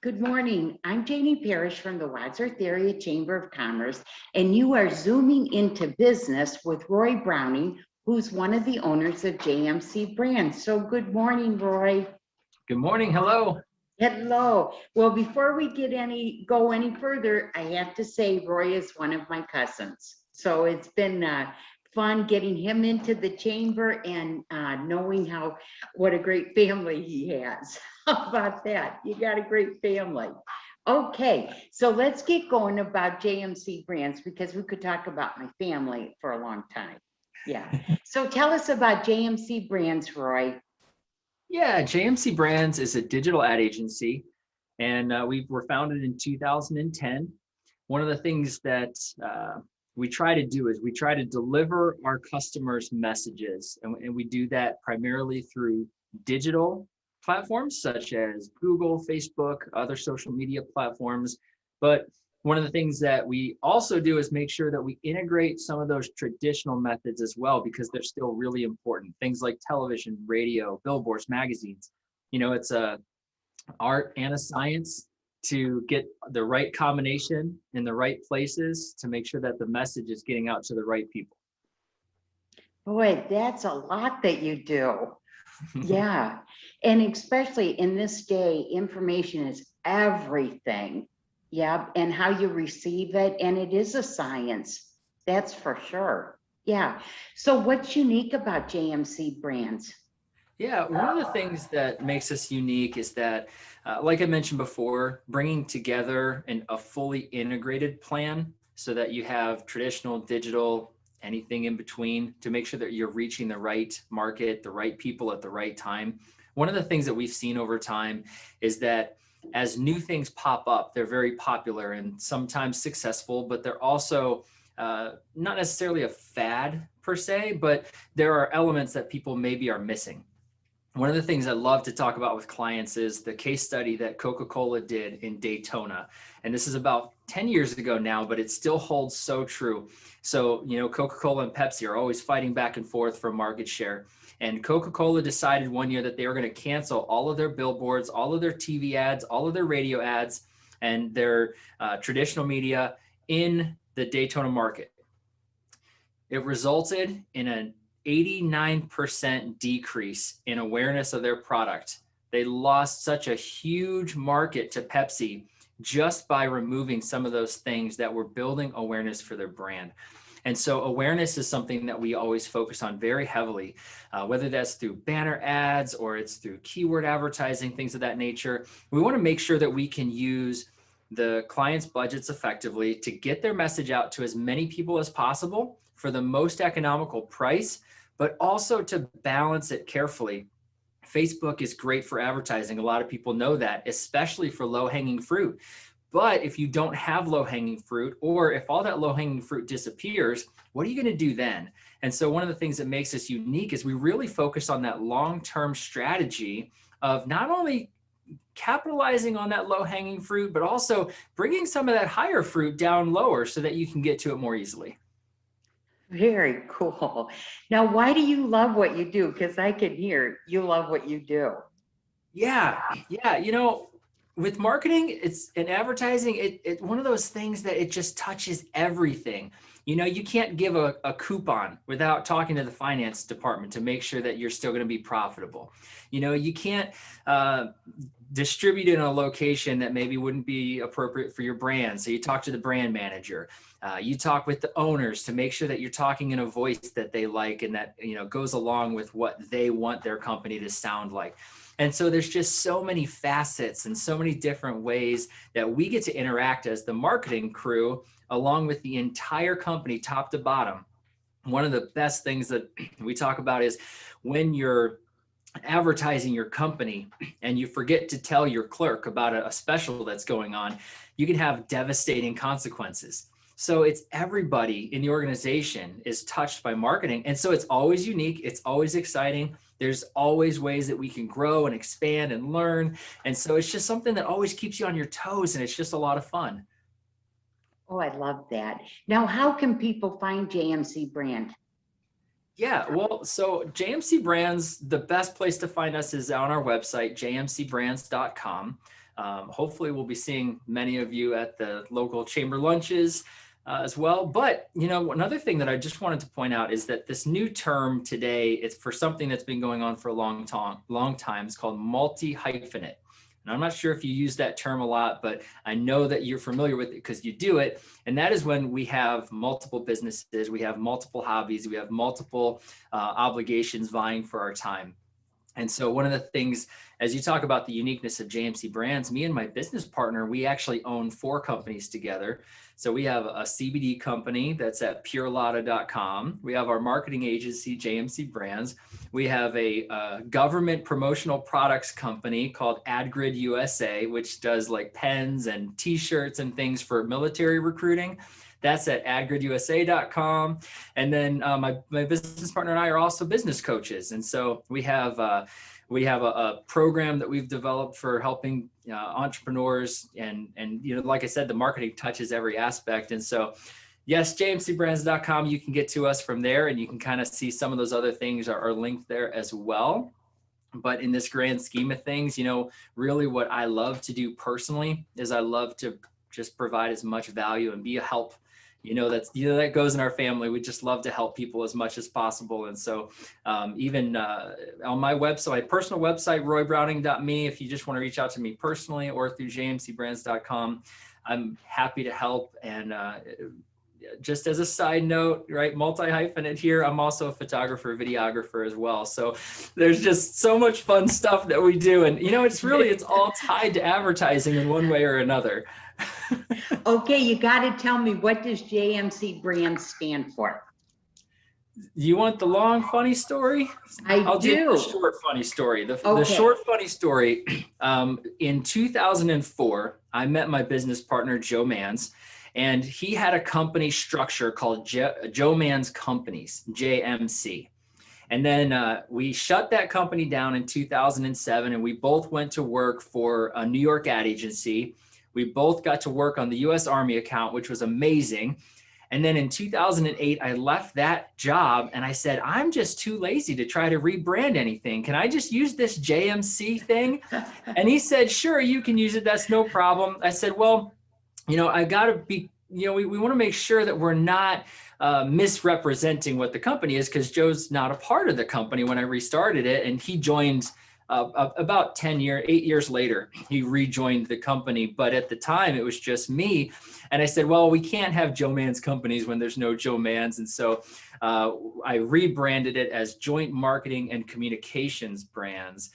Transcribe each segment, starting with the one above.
Good morning. I'm Janie Parrish from the Wadsworth Area Chamber of Commerce, and you are zooming into business with Roy Browning, who's one of the owners of JMC Brands. So good morning, Roy. Good morning. Hello. Hello. Well, before we go any further, I have to say Roy is one of my cousins. So it's been fun getting him into the chamber and knowing what a great family he has. How about that? You got a great family. Okay, so let's get going about JMC Brands because we could talk about my family for a long time. Yeah. So tell us about JMC Brands, Roy. Yeah, JMC Brands is a digital ad agency, and we were founded in 2010. One of the things that we try to do is we try to deliver our customers messages, and we do that primarily through digital platforms such as Google, Facebook, other social media platforms. But one of the things that we also do is make sure that we integrate some of those traditional methods as well, because they're still really important. Things like television, radio, billboards, magazines. You know, it's a art and a science to get the right combination in the right places to make sure that the message is getting out to the right people. Boy, that's a lot that you do. Yeah. And especially in this day, information is everything. Yeah. And how you receive it. And it is a science. That's for sure. Yeah. So what's unique about JMC Brands? Yeah, one of the things that makes us unique is that, like I mentioned before, bringing together a fully integrated plan so that you have traditional, digital, anything in between to make sure that you're reaching the right market, the right people at the right time. One of the things that we've seen over time is that as new things pop up, they're very popular and sometimes successful, but they're also not necessarily a fad per se, but there are elements that people maybe are missing. One of the things I love to talk about with clients is the case study that Coca-Cola did in Daytona. And this is about 10 years ago now, but it still holds so true. So, you know, Coca-Cola and Pepsi are always fighting back and forth for market share. And Coca-Cola decided one year that they were going to cancel all of their billboards, all of their TV ads, all of their radio ads, and their traditional media in the Daytona market. It resulted in an 89% decrease in awareness of their product. They lost such a huge market to Pepsi just by removing some of those things that were building awareness for their brand. And so awareness is something that we always focus on very heavily, whether that's through banner ads or it's through keyword advertising, things of that nature. We want to make sure that we can use the client's budgets effectively to get their message out to as many people as possible for the most economical price, but also to balance it carefully. Facebook is great for advertising. A lot of people know that, especially for low-hanging fruit. But if you don't have low-hanging fruit, or if all that low-hanging fruit disappears, what are you going to do then? And so one of the things that makes us unique is we really focus on that long-term strategy of not only capitalizing on that low-hanging fruit, but also bringing some of that higher fruit down lower so that you can get to it more easily. Very cool. Now, why do you love what you do? Because I can hear you love what you do. Yeah. You know, with marketing, and advertising, it's one of those things that it just touches everything. You know, you can't give a coupon without talking to the finance department to make sure that you're still going to be profitable. You know, you can't distribute in a location that maybe wouldn't be appropriate for your brand. So you talk to the brand manager. You talk with the owners to make sure that you're talking in a voice that they like and that, you know, goes along with what they want their company to sound like. And so there's just so many facets and so many different ways that we get to interact as the marketing crew along with the entire company, top to bottom. One of the best things that we talk about is when you're advertising your company and you forget to tell your clerk about a special that's going on, you can have devastating consequences. So it's everybody in the organization is touched by marketing. And so it's always unique. It's always exciting. There's always ways that we can grow and expand and learn. And so it's just something that always keeps you on your toes, and it's just a lot of fun. Oh, I love that. Now, how can people find JMC Brand? Yeah, well, so JMC Brands, the best place to find us is on our website, jmcbrands.com. Hopefully we'll be seeing many of you at the local chamber lunches as well. But, you know, another thing that I just wanted to point out is that this new term today, it's for something that's been going on for a long time. It's called multi-hyphenate. And I'm not sure if you use that term a lot, but I know that you're familiar with it because you do it. And that is when we have multiple businesses, we have multiple hobbies, we have multiple obligations vying for our time. And so one of the things, as you talk about the uniqueness of JMC Brands, me and my business partner, we actually own 4 companies together. So we have a CBD company that's at purelada.com. We have our marketing agency, JMC Brands. We have a government promotional products company called AdGrid USA, which does like pens and t-shirts and things for military recruiting. That's at adgridusa.com. And then my business partner and I are also business coaches. And so we have a program that we've developed for helping entrepreneurs. And you know, like I said, the marketing touches every aspect. And so, yes, jmcbrands.com, you can get to us from there, and you can kind of see some of those other things are linked there as well. But in this grand scheme of things, you know, really what I love to do personally is I love to just provide as much value and be a help. You know, that goes in our family. We just love to help people as much as possible. And so even on my website, my personal website, roybrowning.me, if you just want to reach out to me personally or through jmcbrands.com, I'm happy to help. And just as a side note, right, multi-hyphenate here, I'm also a photographer, videographer as well. So there's just so much fun stuff that we do. And, you know, it's all tied to advertising in one way or another. Okay, you got to tell me, what does JMC Brands stand for? You want the long funny story? I'll do the short funny story. The short funny story, in 2004, I met my business partner, Joe Mans, and he had a company structure called Joe Mans Companies, JMC. And then we shut that company down in 2007, and we both went to work for a New York ad agency. We both got to work on the US Army account, which was amazing. And then in 2008, I left that job and I said, I'm just too lazy to try to rebrand anything. Can I just use this JMC thing? And he said, sure, you can use it. That's no problem. I said, well, you know, I got to be, you know, we want to make sure that we're not misrepresenting what the company is, because Joe's not a part of the company when I restarted it. And he joined about 8 years later, he rejoined the company. But at the time, it was just me. And I said, well, we can't have Joe Mans Companies when there's no Joe Mans. And so I rebranded it as Joint Marketing and Communications Brands,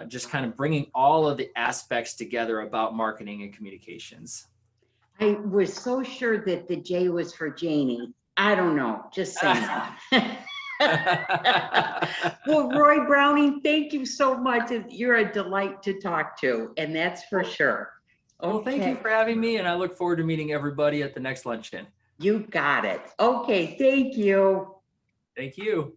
just kind of bringing all of the aspects together about marketing and communications. I was so sure that the J was for Janie. I don't know, just saying. Well, Roy Browning, thank you so much. You're a delight to talk to, and that's for sure. Okay. Well, thank you for having me, and I look forward to meeting everybody at the next luncheon. You got it. Okay, thank you. Thank you.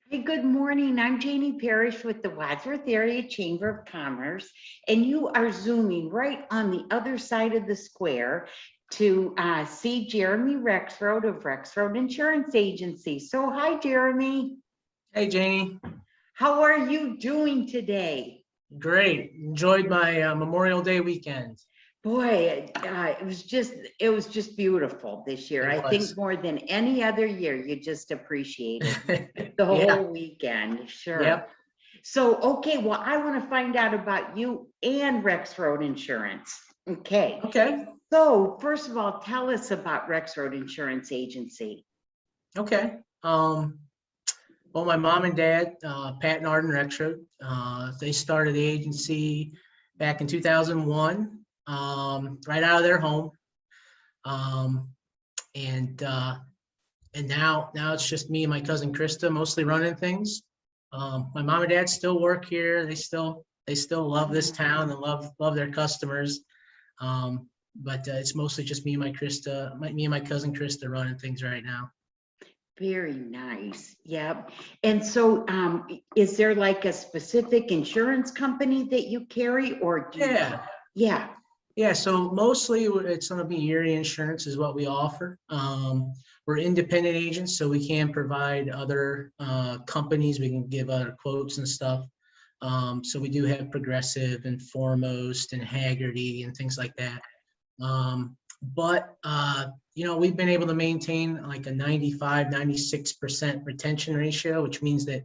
Hey, good morning. I'm Janie Parrish with the Wadsworth Area Chamber of Commerce, and you are zooming right on the other side of the square to see Jeremy Rexroad of Rexroad Insurance Agency. So hi, Jeremy. Hey, Janie. How are you doing today? Great. Enjoyed my Memorial Day weekend. Boy, it was just beautiful this year. I think more than any other year, you just appreciated the whole weekend. Sure. Yep. So, okay, well, I want to find out about you and Rexroad Insurance. Okay. Okay. So, first of all, tell us about Rexroad Insurance Agency. Okay. Well, my mom and dad, Pat and Arden Rexroad, they started the agency back in 2001. Right out of their home, and now it's just me and my cousin Krista mostly running things. My mom and dad still work here. They still love this town and love their customers. But it's mostly just me and my cousin Krista running things right now. Very nice. Yep. And so is there like a specific insurance company that you carry, or do Yeah. Yeah. Yeah, so mostly it's going to be Erie insurance is what we offer. We're independent agents, so we can provide other companies. We can give other quotes and stuff. So we do have Progressive and Foremost and Haggerty and things like that. But you know, we've been able to maintain like a 96% retention ratio, which means that,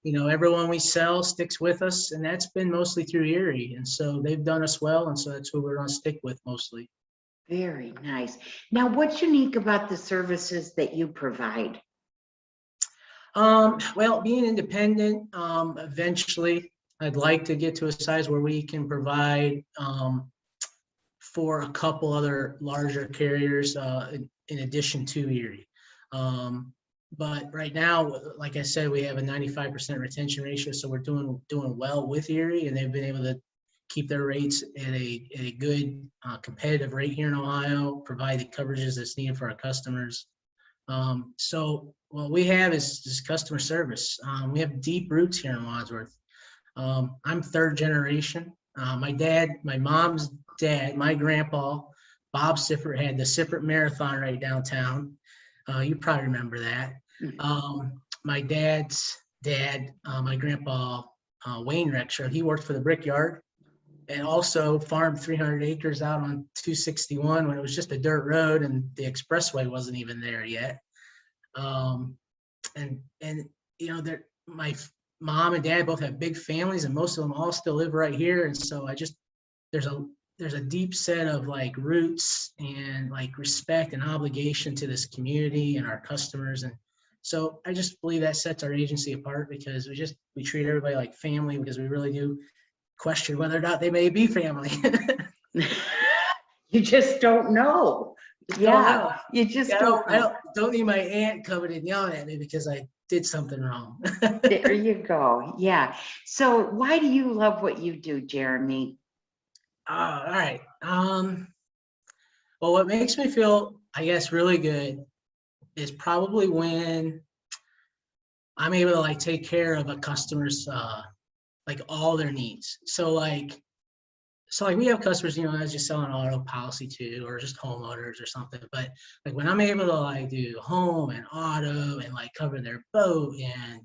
you know, everyone we sell sticks with us, and that's been mostly through Erie. And so they've done us well, and so that's who we're going to stick with mostly. Very nice. Now, what's unique about the services that you provide? Well, being independent, eventually I'd like to get to a size where we can provide for a couple other larger carriers in addition to Erie. But right now, like I said, we have a 95% retention ratio, so we're doing well with Erie, and they've been able to keep their rates at a good competitive rate here in Ohio, provide the coverages that's needed for our customers. So what we have is customer service. We have deep roots here in Wadsworth. I'm third generation. My mom's dad, my grandpa, Bob Siffert, had the Siffert Marathon right downtown. You probably remember that. My dad's dad, my grandpa, Wayne Rexroad, he worked for the Brickyard and also farmed 300 acres out on 261 when it was just a dirt road and the expressway wasn't even there yet. And you know, my mom and dad both have big families, and most of them all still live right here. And so there's a deep set of like roots and like respect and obligation to this community and our customers. And so I just believe that sets our agency apart, because we treat everybody like family, because we really do question whether or not they may be family. You just don't know. Yeah, you just don't know. I don't need my aunt coming and yelling at me because I did something wrong. There you go. Yeah. So why do you love what you do, Jeremy? All right. Well, what makes me feel, I guess, really good is probably when I'm able to like take care of a customer's like all their needs. So like we have customers, you know, I was just selling auto policy to, or just homeowners or something. But like when I'm able to like do home and auto and like cover their boat and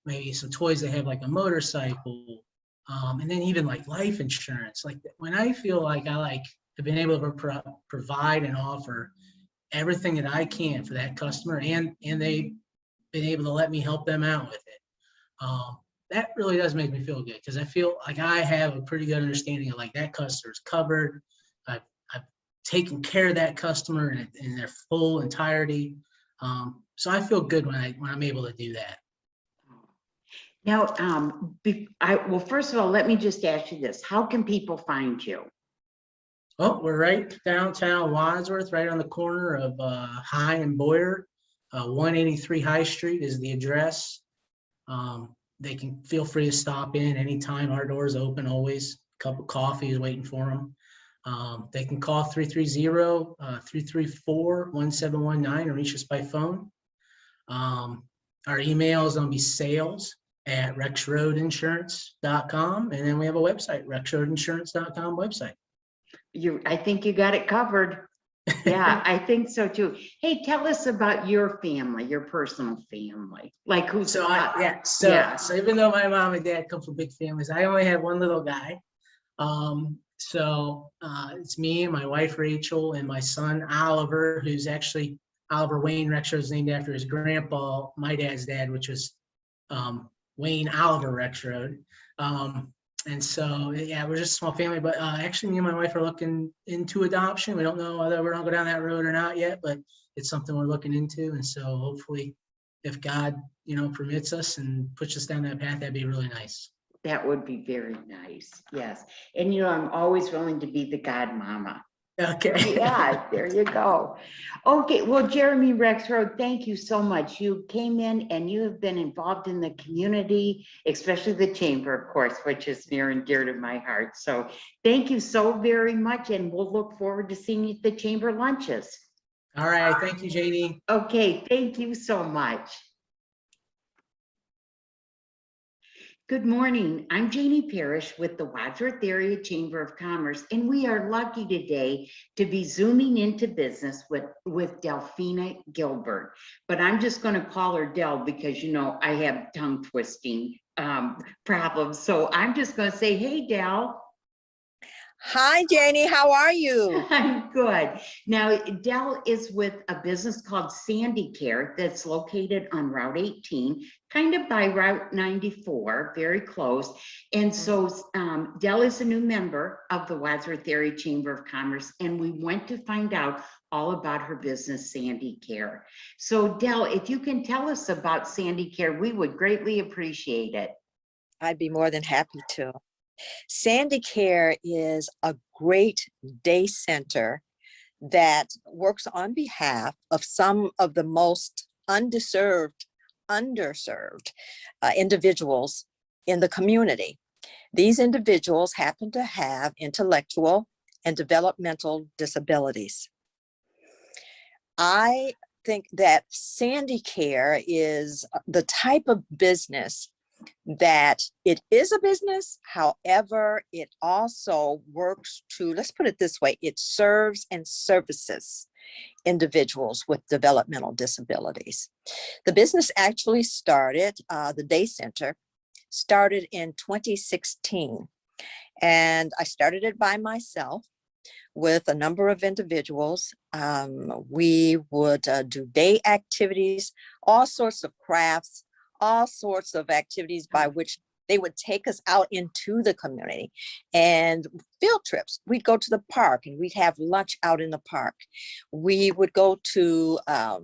maybe some toys, they have like a motorcycle, and then even like life insurance. Like when I feel like I have been able to provide and offer everything that I can for that customer, and they've been able to let me help them out with it. That really does make me feel good, because I feel like I have a pretty good understanding of like that customer's covered. I've taken care of that customer in their full entirety. So I feel good when I'm able to do that. Now, well, first of all, let me just ask you this. How can people find you? Oh, we're right downtown Wadsworth, right on the corner of High and Boyer. 183 High Street is the address. They can feel free to stop in anytime. Our door's open always. A cup of coffee is waiting for them. They can call 330-334-1719 or reach us by phone. Our email is going to be sales@rexroadinsurance.com. And then we have a website, rexroadinsurance.com website. I think you got it covered. Yeah, I think so too. Hey, tell us about your family, your personal family. Like who's So even though my mom and dad come from big families, I only have one little guy. It's me and my wife Rachel and my son Oliver, who's actually Oliver Wayne Rexroad is named after his grandpa, my dad's dad, which was Wayne Oliver Rexroad. And so, yeah, we're just a small family, but actually me and my wife are looking into adoption. We don't know whether we're gonna go down that road or not yet, but it's something we're looking into. And so hopefully if God, you know, permits us and puts us down that path, that'd be really nice. That would be very nice. Yes. And you know, I'm always willing to be the godmama. Okay. Yeah, there you go. Okay, well, Jeremy Rexroad, thank you so much. You came in and you have been involved in the community, especially the chamber, of course, which is near and dear to my heart. So thank you so very much, and we'll look forward to seeing you at the chamber lunches. All right, thank you, Janie. Okay, thank you so much. Good morning. I'm Janie Parrish with the Wadsworth Area Chamber of Commerce, and we are lucky today to be zooming into business with Delphina Gilbert. But I'm just going to call her Del because, you know, I have tongue twisting problems. So I'm just going to say, hey, Del. Hi, Janie. How are you? I'm good. Now, Dell is with a business called SandiCare that's located on Route 18, kind of by Route 94, very close. And so Dell is a new member of the Wadsworth Area Chamber of Commerce, and we went to find out all about her business, SandiCare. So Dell, if you can tell us about SandiCare, we would greatly appreciate it. I'd be more than happy to. SandiCare is a great day center that works on behalf of some of the most underserved individuals in the community. These individuals happen to have intellectual and developmental disabilities. I think that SandiCare is the type of business that it is a business. However, it also works to, let's put it this way, it serves and services individuals with developmental disabilities. The business actually started, the day center started in 2016, and I started it by myself with a number of individuals. We would do day activities, all sorts of crafts, all sorts of activities by which they would take us out into the community, and field trips. We'd go to the park and we'd have lunch out in the park. We would go to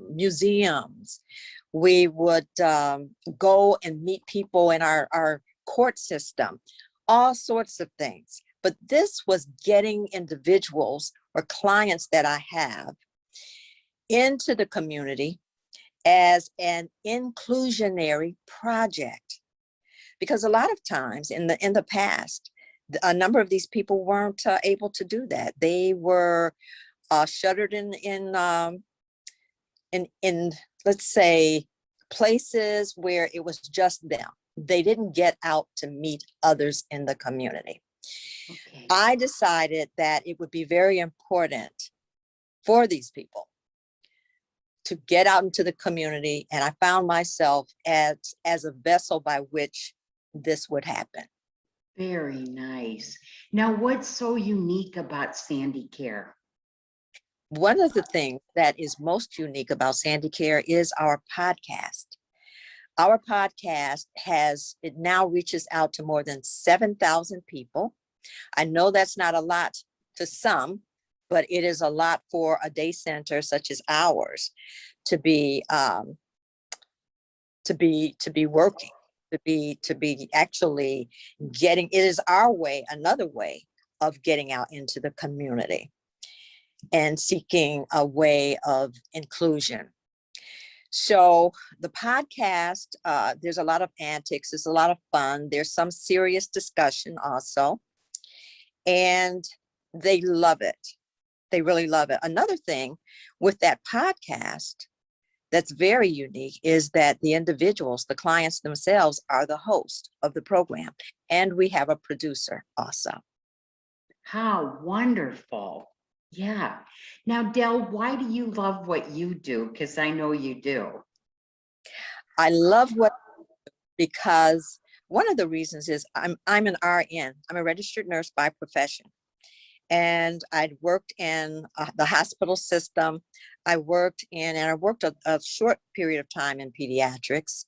museums. We would go and meet people in our court system, all sorts of things. But this was getting individuals or clients that I have into the community as an inclusionary project. Because a lot of times in the past, a number of these people weren't able to do that. They were shuttered in let's say places where it was just them. They didn't get out to meet others in the community. Okay. I decided that it would be very important for these people to get out into the community, and I found myself as a vessel by which this would happen. Very nice. Now, what's so unique about SandiCare? One of the things that is most unique about SandiCare is our podcast. Our podcast it now reaches out to more than 7,000 people. I know that's not a lot to some, but it is a lot for a day center such as ours to be working, to be actually getting. It is our way, another way of getting out into the community and seeking a way of inclusion. So the podcast, there's a lot of antics, there's a lot of fun, there's some serious discussion also, and they love it. They really love it. Another thing with that podcast that's very unique is that the individuals, the clients themselves, are the host of the program, and we have a producer also. How wonderful. Yeah. Now, Del, why do you love what you do? Because I know you do. I love because one of the reasons is I'm an RN. I'm a registered nurse by profession. And I'd worked in the hospital system. I worked a short period of time in pediatrics.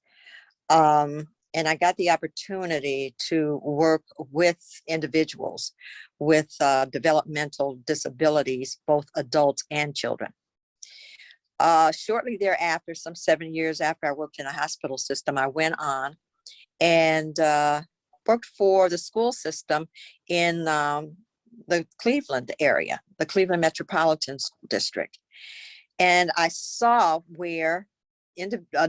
And I got the opportunity to work with individuals with developmental disabilities, both adults and children. Shortly thereafter, some 7 years after I worked in a hospital system, I went on and worked for the school system in the Cleveland area, the Cleveland Metropolitan School District. And I saw where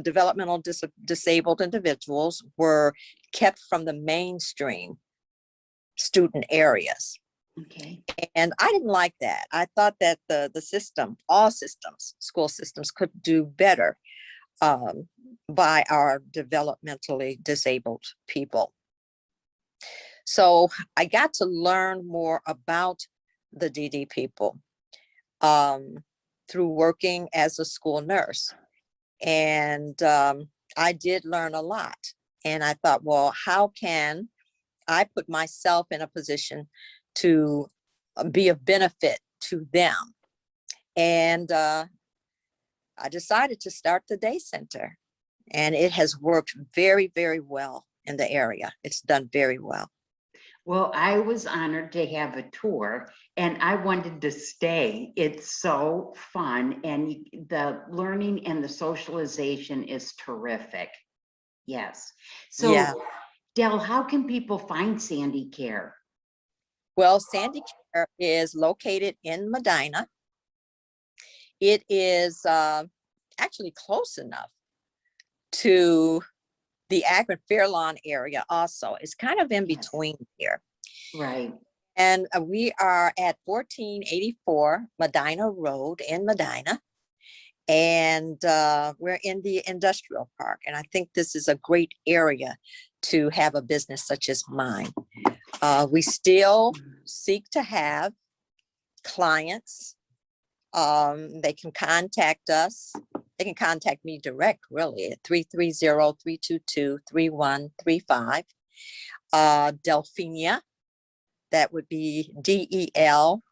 developmental disabled individuals were kept from the mainstream student areas. Okay. And I didn't like that. I thought that the system, all systems, school systems, could do better by our developmentally disabled people. So I got to learn more about the DD people through working as a school nurse. And I did learn a lot. And I thought, well, how can I put myself in a position to be of benefit to them? And I decided to start the day center. And it has worked very, very well in the area. It's done very well. Well, I was honored to have a tour and I wanted to stay. It's so fun and the learning and the socialization is terrific. Yes. So, Yeah. Del, how can people find SandiCare? Well, SandiCare is located in Medina. It is actually close enough to the Akron Fairlawn area also. It's kind of in between here. Right. And we are at 1484 Medina Road in Medina. And we're in the industrial park. And I think this is a great area to have a business such as mine. We still seek to have clients. They can contact us. They can contact me direct, really, at 330-322-3135. Delphenia, that would be DELP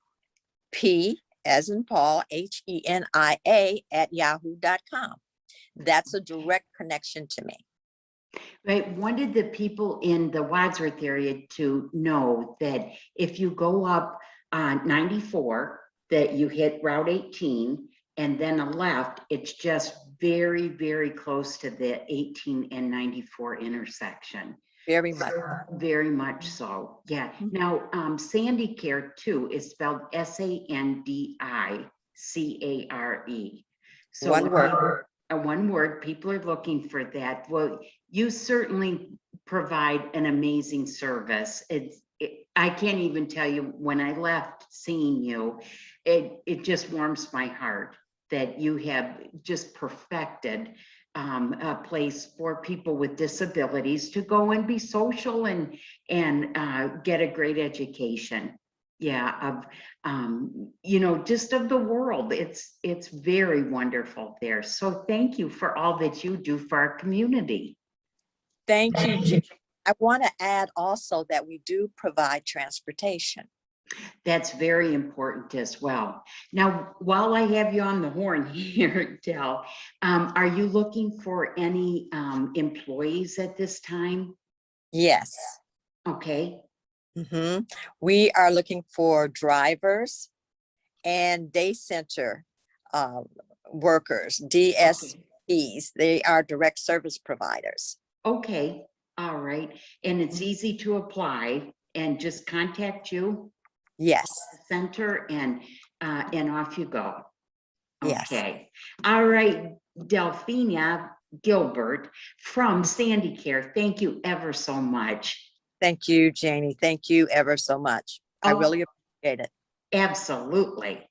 as in Paul, HENIA @yahoo.com. That's a direct connection to me. Right. Wanted the people in the Wadsworth area to know that if you go up 94, that you hit Route 18 and then a left, it's just very, very close to the 18 and 94 intersection. Very much. Very much so. Yeah. Now, SandiCare too is spelled SandiCare. So One word. One word. People are looking for that. Well, you certainly provide an amazing service. I can't even tell you when I left seeing you, it just warms my heart that you have just perfected a place for people with disabilities to go and be social and get a great education. Yeah, of just of the world. It's very wonderful there. So thank you for all that you do for our community. Thank you, Jen. I want to add also that we do provide transportation. That's very important as well. Now, while I have you on the horn here, Del, are you looking for any employees at this time? Yes. Okay. We are looking for drivers and day center workers, DSPs. They are direct service providers. Okay. All right. And it's easy to apply and just contact you. Yes. Center and off you go. Yes. Okay. All right. Delphina Gilbert from SandiCare. Thank you ever so much. Thank you, Janie. Thank you ever so much. I really appreciate it. Absolutely.